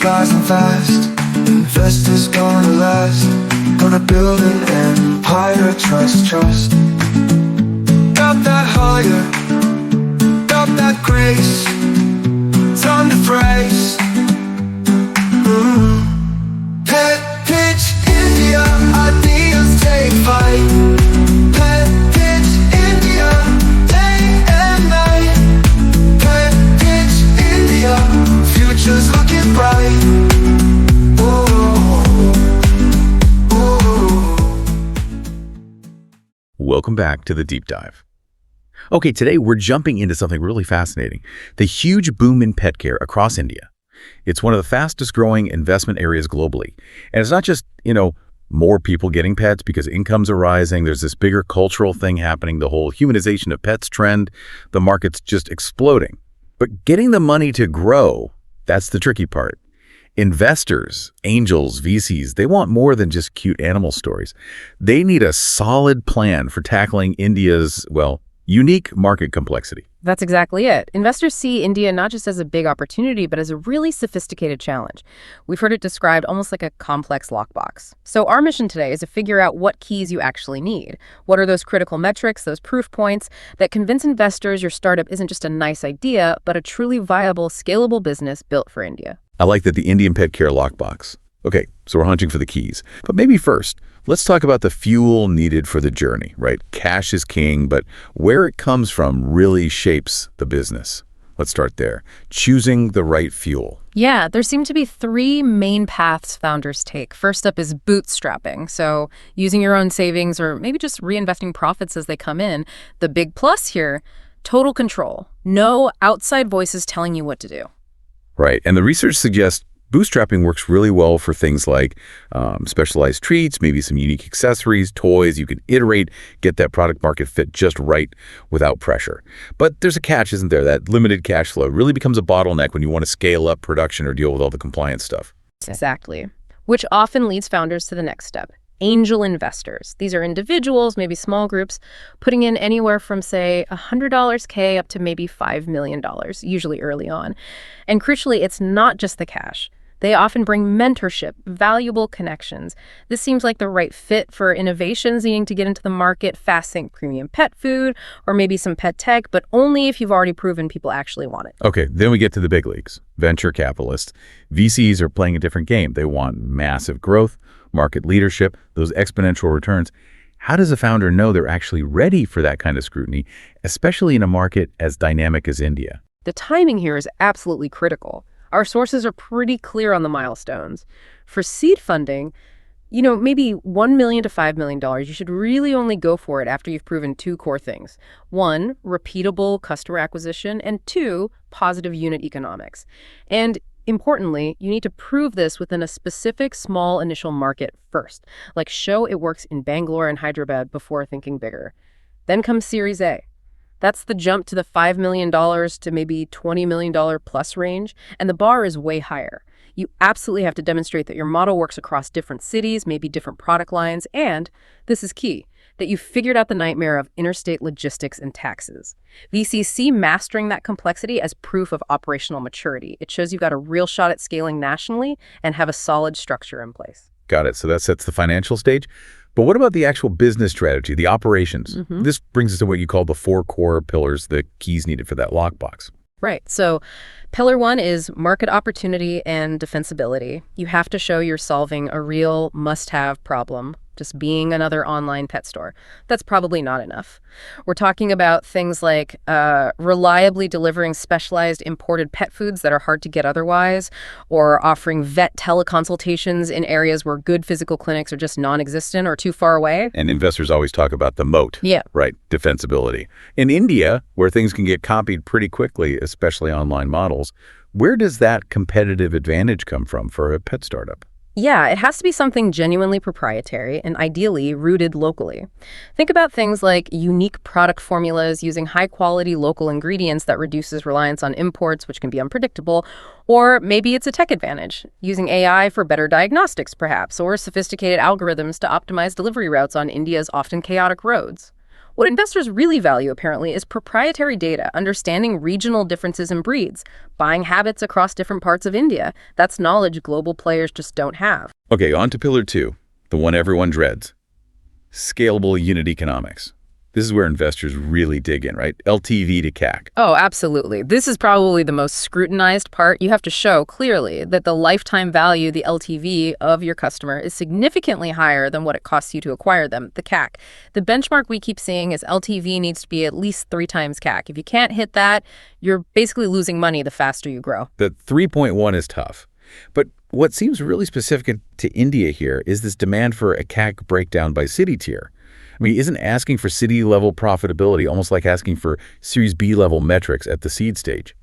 rising fast. Investors gonna last. Gonna build an empire, trust. Got that higher, got that grace. Time to phrase. PetPitch India, ideas take flight. PetPitch India, day and night. PetPitch India, future's looking bright. Welcome back to the Deep Dive. Okay, today we're jumping into something really fascinating, the huge boom in pet care across India. It's one of the fastest growing investment areas globally. And it's not just, more people getting pets because incomes are rising. There's this bigger cultural thing happening, the whole humanization of pets trend. The market's just exploding. But getting the money to grow, that's the tricky part. Investors, angels, VCs, they want more than just cute animal stories. They need a solid plan for tackling India's, unique market complexity. That's exactly it. Investors see India not just as a big opportunity, but as a really sophisticated challenge. We've heard it described almost like a complex lockbox. So our mission today is to figure out what keys you actually need. What are those critical metrics, those proof points that convince investors your startup isn't just a nice idea, but a truly viable, scalable business built for India. I like that, the Indian pet care lockbox. Okay, so we're hunting for the keys. But maybe first, let's talk about the fuel needed for the journey, right? Cash is king, but where it comes from really shapes the business. Let's start there. Choosing the right fuel. Yeah, there seem to be three main paths founders take. First up is bootstrapping, so using your own savings or maybe just reinvesting profits as they come in. The big plus here, total control. No outside voices telling you what to do. Right, and the research suggests bootstrapping works really well for things like specialized treats, maybe some unique accessories, toys. You can iterate, get that product market fit just right without pressure. But there's a catch, isn't there? That limited cash flow really becomes a bottleneck when you want to scale up production or deal with all the compliance stuff. Exactly, which often leads founders to the next step. Angel investors. These are individuals, maybe small groups, putting in anywhere from, say, $100 K up to maybe $5 million, usually early on. And crucially, it's not just the cash. They often bring mentorship, valuable connections. This seems like the right fit for innovations needing to get into the market, fast-sync premium pet food, or maybe some pet tech, but only if you've already proven people actually want it. Okay, then we get to the big leagues. Venture capitalists. VCs are playing a different game. They want massive growth, market leadership, those exponential returns. How does a founder know they're actually ready for that kind of scrutiny, especially in a market as dynamic as India? The timing here is absolutely critical. Our sources are pretty clear on the milestones. For seed funding, maybe $1 million to $5 million, you should really only go for it after you've proven two core things. One, repeatable customer acquisition, and two, positive unit economics. And importantly, you need to prove this within a specific small initial market first, like show it works in Bangalore and Hyderabad before thinking bigger. Then comes Series A. That's the jump to the $5 million to maybe $20 million plus range, and the bar is way higher. You absolutely have to demonstrate that your model works across different cities, maybe different product lines, and, this is key, that you've figured out the nightmare of interstate logistics and taxes. VCs see mastering that complexity as proof of operational maturity. It shows you've got a real shot at scaling nationally and have a solid structure in place. Got it. So that sets the financial stage. But what about the actual business strategy, the operations? This brings us to what you call the four core pillars, the keys needed for that lockbox. Right. So pillar one is market opportunity and defensibility. You have to show you're solving a real must-have problem. Just being another online pet store. That's probably not enough. We're talking about things like reliably delivering specialized imported pet foods that are hard to get otherwise, or offering vet teleconsultations in areas where good physical clinics are just non-existent or too far away. And investors always talk about the moat, yeah, right? Defensibility. In India, where things can get copied pretty quickly, especially online models, where does that competitive advantage come from for a pet startup? Yeah, it has to be something genuinely proprietary and ideally rooted locally. Think about things like unique product formulas using high-quality local ingredients that reduces reliance on imports, which can be unpredictable. Or maybe it's a tech advantage, using AI for better diagnostics, perhaps, or sophisticated algorithms to optimize delivery routes on India's often chaotic roads. What investors really value, apparently, is proprietary data, understanding regional differences in breeds, buying habits across different parts of India. That's knowledge global players just don't have. Okay, on to pillar 2, the one everyone dreads. Scalable unit economics. This is where investors really dig in, right? LTV to CAC. Oh, absolutely. This is probably the most scrutinized part. You have to show clearly that the lifetime value, the LTV of your customer, is significantly higher than what it costs you to acquire them, the CAC. The benchmark we keep seeing is LTV needs to be at least 3 times CAC. If you can't hit that, you're basically losing money the faster you grow. The 3.1 is tough. But what seems really specific to India here is this demand for a CAC breakdown by city tier. I mean, isn't asking for city-level profitability almost like asking for Series B-level metrics at the seed stage?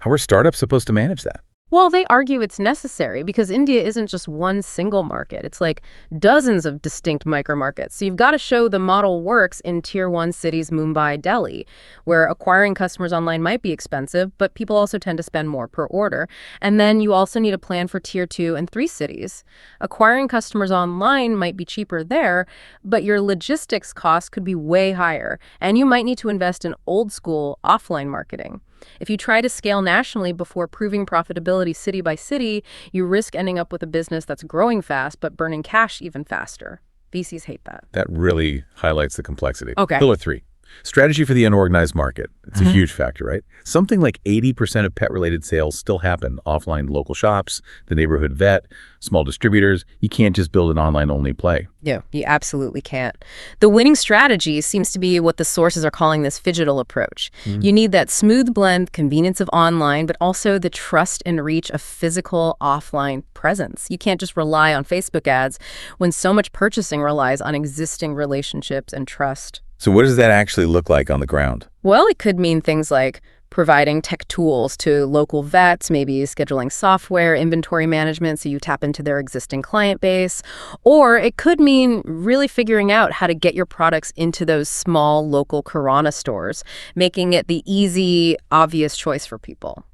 How are startups supposed to manage that? Well, they argue it's necessary because India isn't just one single market. It's like dozens of distinct micro-markets. So you've got to show the model works in Tier 1 cities, Mumbai, Delhi, where acquiring customers online might be expensive, but people also tend to spend more per order. And then you also need a plan for Tier 2 and 3 cities. Acquiring customers online might be cheaper there, but your logistics costs could be way higher. And you might need to invest in old-school offline marketing. If you try to scale nationally before proving profitability city by city, you risk ending up with a business that's growing fast but burning cash even faster. VCs hate that. That really highlights the complexity. Okay. Pillar 3, strategy for the unorganized market. It's a huge factor, right? Something like 80% of pet-related sales still happen offline, local shops, the neighborhood vet, small distributors. You can't just build an online-only play. Yeah, you absolutely can't. The winning strategy seems to be what the sources are calling this phygital approach. You need that smooth blend, convenience of online, but also the trust and reach of physical offline presence. You can't just rely on Facebook ads when so much purchasing relies on existing relationships and trust. So what does that actually look like on the ground? Well, it could mean things like providing tech tools to local vets, maybe scheduling software, inventory management so you tap into their existing client base. Or it could mean really figuring out how to get your products into those small local Kirana stores, making it the easy, obvious choice for people.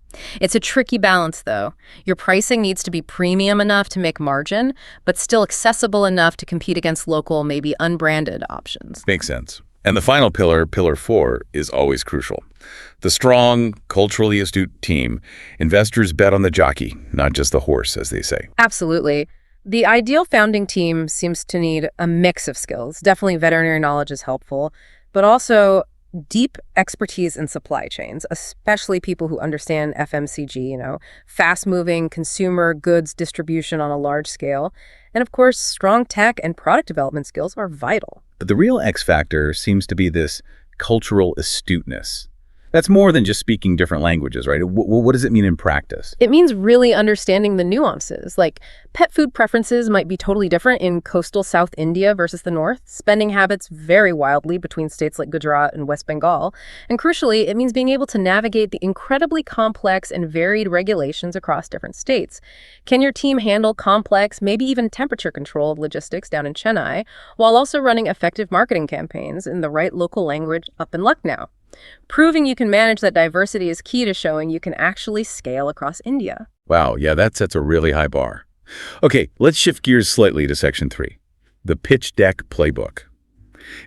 It's a tricky balance, though. Your pricing needs to be premium enough to make margin, but still accessible enough to compete against local, maybe unbranded options. Makes sense. And the final pillar, pillar 4, is always crucial. The strong, culturally astute team. Investors bet on the jockey, not just the horse, as they say. Absolutely. The ideal founding team seems to need a mix of skills. Definitely veterinary knowledge is helpful, but also deep expertise in supply chains, especially people who understand FMCG, fast-moving consumer goods distribution on a large scale. And of course, strong tech and product development skills are vital. But the real X factor seems to be this cultural astuteness. That's more than just speaking different languages, right? What does it mean in practice? It means really understanding the nuances. Like pet food preferences might be totally different in coastal South India versus the north. Spending habits vary wildly between states like Gujarat and West Bengal. And crucially, it means being able to navigate the incredibly complex and varied regulations across different states. Can your team handle complex, maybe even temperature-controlled logistics down in Chennai, while also running effective marketing campaigns in the right local language up in Lucknow? Proving you can manage that diversity is key to showing you can actually scale across India. Wow, yeah, that sets a really high bar. Okay, let's shift gears slightly to section 3, the pitch deck playbook.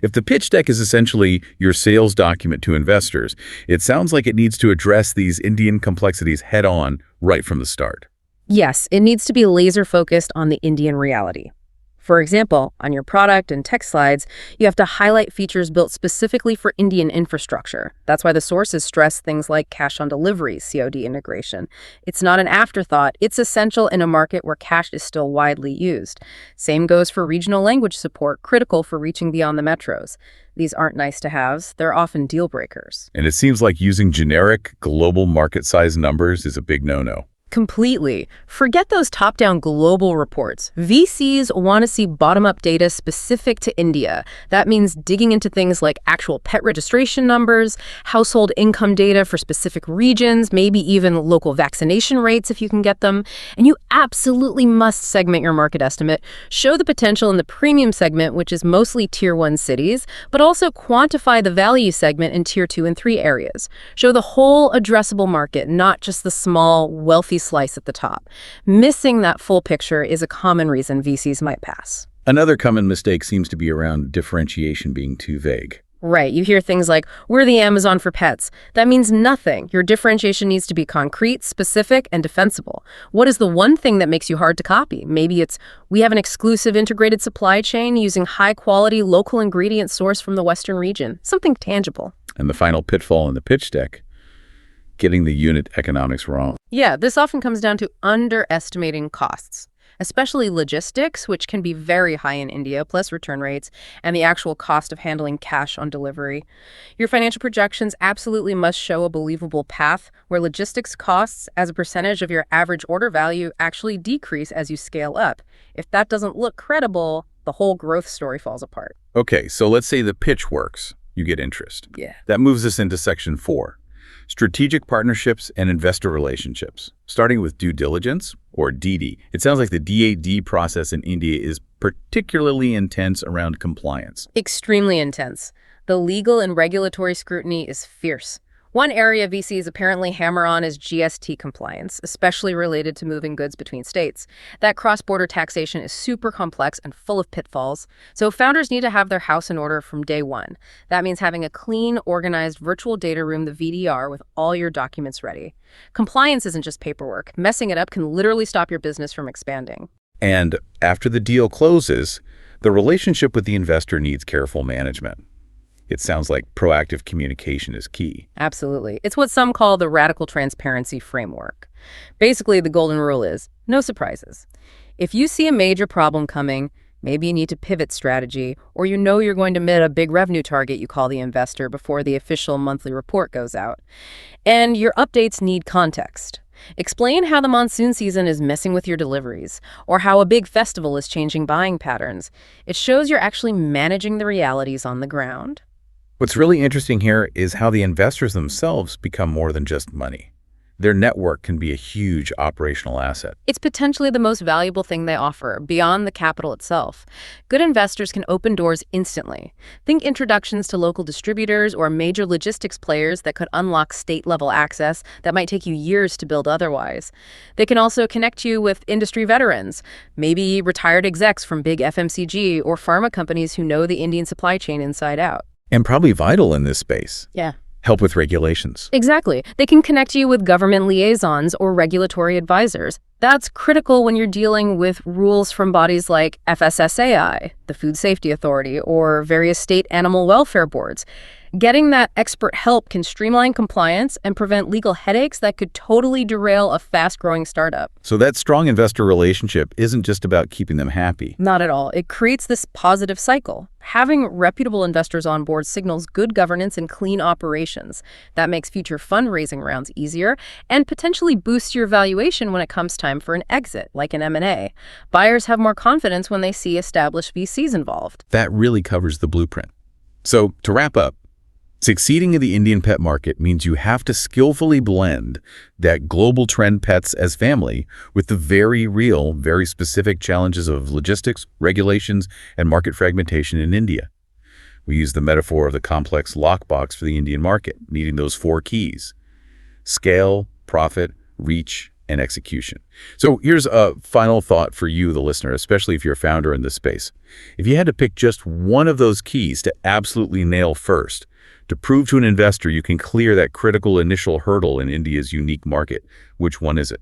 If the pitch deck is essentially your sales document to investors, it sounds like it needs to address these Indian complexities head-on right from the start. Yes, it needs to be laser-focused on the Indian reality. For example, on your product and tech slides, you have to highlight features built specifically for Indian infrastructure. That's why the sources stress things like cash on delivery, COD integration. It's not an afterthought. It's essential in a market where cash is still widely used. Same goes for regional language support, critical for reaching beyond the metros. These aren't nice-to-haves. They're often deal breakers. And it seems like using generic global market size numbers is a big no-no. Completely. Forget those top-down global reports. VCs want to see bottom-up data specific to India. That means digging into things like actual pet registration numbers, household income data for specific regions, maybe even local vaccination rates if you can get them. And you absolutely must segment your market estimate. Show the potential in the premium segment, which is mostly Tier 1 cities, but also quantify the value segment in Tier 2 and 3 areas. Show the whole addressable market, not just the small, wealthy slice at the top. Missing that full picture is a common reason VCs might pass. Another common mistake seems to be around differentiation being too vague. Right. You hear things like, we're the Amazon for pets. That means nothing. Your differentiation needs to be concrete, specific, and defensible. What is the one thing that makes you hard to copy? Maybe it's, we have an exclusive integrated supply chain using high-quality local ingredient source from the Western region. Something tangible. And the final pitfall in the pitch deck, getting the unit economics wrong. Yeah, this often comes down to underestimating costs, especially logistics, which can be very high in India, plus return rates, and the actual cost of handling cash on delivery. Your financial projections absolutely must show a believable path where logistics costs as a percentage of your average order value actually decrease as you scale up. If that doesn't look credible, the whole growth story falls apart. Okay, so let's say the pitch works. You get interest. Yeah. That moves us into section 4. Strategic partnerships and investor relationships, starting with due diligence, or DD. It sounds like the DAD process in India is particularly intense around compliance. Extremely intense. The legal and regulatory scrutiny is fierce. One area VCs apparently hammer on is GST compliance, especially related to moving goods between states. That cross-border taxation is super complex and full of pitfalls, so founders need to have their house in order from day one. That means having a clean, organized virtual data room, the VDR, with all your documents ready. Compliance isn't just paperwork. Messing it up can literally stop your business from expanding. And after the deal closes, the relationship with the investor needs careful management. It sounds like proactive communication is key. Absolutely. It's what some call the radical transparency framework. Basically, the golden rule is no surprises. If you see a major problem coming, maybe you need to pivot strategy, or you know you're going to meet a big revenue target, you call the investor before the official monthly report goes out. And your updates need context. Explain how the monsoon season is messing with your deliveries, or how a big festival is changing buying patterns. It shows you're actually managing the realities on the ground. What's really interesting here is how the investors themselves become more than just money. Their network can be a huge operational asset. It's potentially the most valuable thing they offer, beyond the capital itself. Good investors can open doors instantly. Think introductions to local distributors or major logistics players that could unlock state-level access that might take you years to build otherwise. They can also connect you with industry veterans, maybe retired execs from big FMCG or pharma companies who know the Indian supply chain inside out. And probably vital in this space. Yeah. Help with regulations. Exactly. They can connect you with government liaisons or regulatory advisors. That's critical when you're dealing with rules from bodies like FSSAI, the Food Safety Authority, or various state animal welfare boards. Getting that expert help can streamline compliance and prevent legal headaches that could totally derail a fast-growing startup. So that strong investor relationship isn't just about keeping them happy. Not at all. It creates this positive cycle. Having reputable investors on board signals good governance and clean operations. That makes future fundraising rounds easier and potentially boosts your valuation when it comes time for an exit, like an M&A. Buyers have more confidence when they see established VCs involved. That really covers the blueprint. So to wrap up, succeeding in the Indian pet market means you have to skillfully blend that global trend pets as family with the very real, very specific challenges of logistics, regulations, and market fragmentation in India. We use the metaphor of the complex lockbox for the Indian market, needing those 4 keys: scale, profit, reach, and execution. So here's a final thought for you, the listener, especially if you're a founder in this space. If you had to pick just one of those keys to absolutely nail first, to prove to an investor you can clear that critical initial hurdle in India's unique market, which one is it?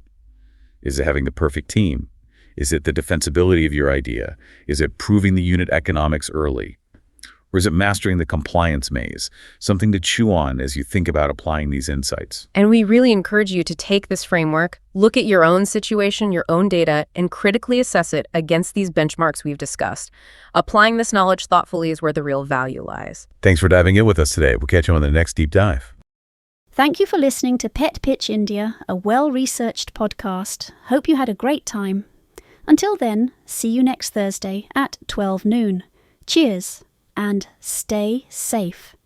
Is it having the perfect team? Is it the defensibility of your idea? Is it proving the unit economics early? Or is it mastering the compliance maze? Something to chew on as you think about applying these insights. And we really encourage you to take this framework, look at your own situation, your own data, and critically assess it against these benchmarks we've discussed. Applying this knowledge thoughtfully is where the real value lies. Thanks for diving in with us today. We'll catch you on the next deep dive. Thank you for listening to PetPitch India, a well-researched podcast. Hope you had a great time. Until then, see you next Thursday at 12 noon. Cheers, and stay safe.